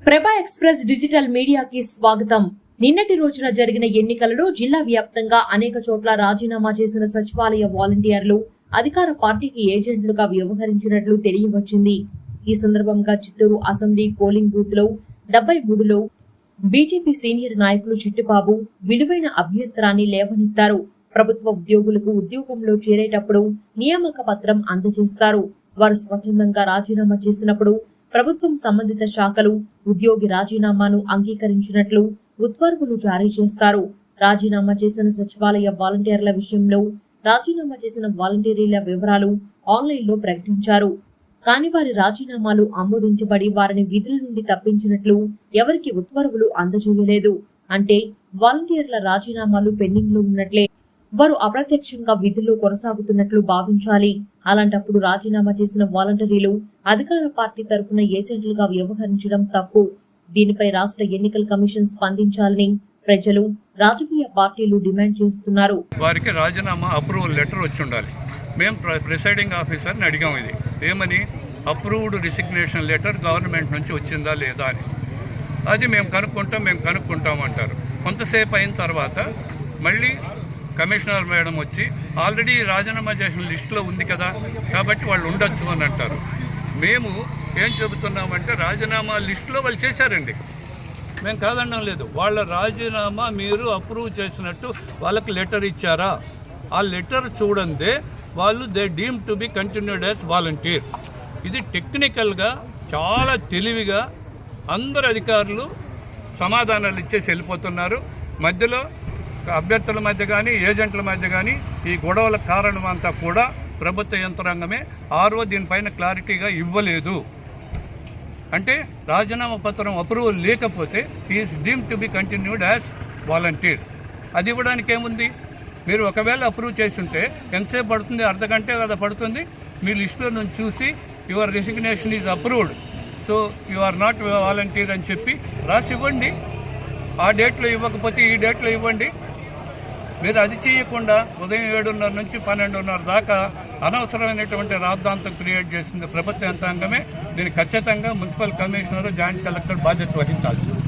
ప్రభా express digital మీడియాకి స్వాగతం. నిన్నటి రోజున జరిగిన ఎన్నికలలో జిల్లా వ్యాప్తంగా అనేక చోట్ల రాజీనామా చేసిన సచివాలయ వాలంటీర్లు అధికార పార్టీకి ఏజెంట్లుగా వ్యవహరించినట్లు తెలియవచ్చింది. ఈ సందర్భంగా చిత్తూరు అసెంబ్లీ పోలింగ్ బూత్ లో 73లో బీజేపీ సీనియర్ నాయకులు చిట్టిబాబు విలువైన అభ్యంతరాన్ని లేవనెత్తారు. ప్రభుత్వ ఉద్యోగులకు ఉద్యోగంలో చేరేటప్పుడు నియామక పత్రం అందజేస్తారు. వారు స్వచ్ఛందంగా రాజీనామా చేసినప్పుడు ప్రభుత్వం సంబంధిత శాఖలు ఉద్యోగి రాజీనామాను అంగీకరించినట్లు ఉత్తర్వులు జారీ చేస్తారు. రాజీనామా చేసిన సచివాలయ వాలంటీర్ల విషయంలో రాజీనామా చేసిన వాలంటీర్ల వివరాలు ఆన్లైన్లో ప్రకటించారు. కానీ వారి రాజీనామాలు ఆమోదించబడి వారిని విధుల నుండి తప్పించినట్లు ఎవరికి ఉత్తర్వులు అందజేయలేదు. అంటే వాలంటీర్ల రాజీనామాలు పెండింగ్ లో ఉన్నట్లే. వారు అప్రత్యక్షంగా విధుల్లో కొనసాగుతున్నట్లు భావించాలి. అలాంటప్పుడు రాజీనామా చేసిన వాలంటీర్లు అధికార పార్టీ తరఫున ఏజెంట్లుగా వ్యవహరించడం తప్పు. దీనిపై రాష్ట్ర ఎన్నికల కమిషన్ స్పందించాలని ప్రజలు, రాజకీయ పార్టీలు డిమాండ్ చేస్తున్నారు. వారికి రాజీనామా అప్రూవల్ లెటర్ వచ్చి ఉండాలి. మేము ప్రిసైడింగ్ ఆఫీసర్ని అడిగాము, ఇది ఏమని, అప్రూవ్డ్ రిసిగ్నేషన్ లెటర్ గవర్నమెంట్ నుంచి వచ్చిందా లేదా అని. అది మేము కనుక్కుంటామంటారు. కొంతసేపు అయిన తర్వాత మళ్ళీ కమిషనర్ మేడం వచ్చి ఆల్రెడీ రాజీనామా చేసిన లిస్టులో ఉంది కదా, కాబట్టి వాళ్ళు ఉండొచ్చు అని అంటారు. మేము ఏం చెబుతున్నామంటే రాజీనామా లిస్టులో వాళ్ళు చేశారండి, మేము కాదనడం లేదు. వాళ్ళ రాజీనామా మీరు అప్రూవ్ చేసినట్టు వాళ్ళకి లెటర్ ఇచ్చారా? ఆ లెటర్ చూడందే వాళ్ళు they deem to be continued as volunteer. ఇది టెక్నికల్గా చాలా తెలివిగా అందరు అధికారులు సమాధానాలు ఇచ్చేసి వెళ్ళిపోతున్నారు. మధ్యలో అభ్యర్థుల మధ్య కానీ ఏజెంట్ల మధ్య కానీ ఈ గొడవల కారణం అంతా కూడా ప్రభుత్వ యంత్రాంగమే. ఆర్ఓ దీనిపైన క్లారిటీగా ఇవ్వలేదు. అంటే రాజీనామా పత్రం అప్రూవల్ లేకపోతే is deem to be continued as volunteer. అది ఇవ్వడానికి ఏముంది? మీరు ఒకవేళ అప్రూవ్ చేస్తుంటే ఎంతసేపు పడుతుంది? అర్ధగంట కదా పడుతుంది. మీ లిస్టులో నుంచి చూసి your resignation is approved, so you are not volunteer అని చెప్పి రాసి ఇవ్వండి. ఆ డేట్లో ఇవ్వకపోతే ఈ డేట్లో ఇవ్వండి. మీరు అది చేయకుండా ఉదయం 7:30 నుంచి 12:30 దాకా అనవసరమైనటువంటి రాద్ధాంతం క్రియేట్ చేసింది ప్రభుత్వ యంత్రాంగమే. దీనికి ఖచ్చితంగా మున్సిపల్ కమిషనర్, జాయింట్ కలెక్టర్ బాధ్యత వహించాల్సింది.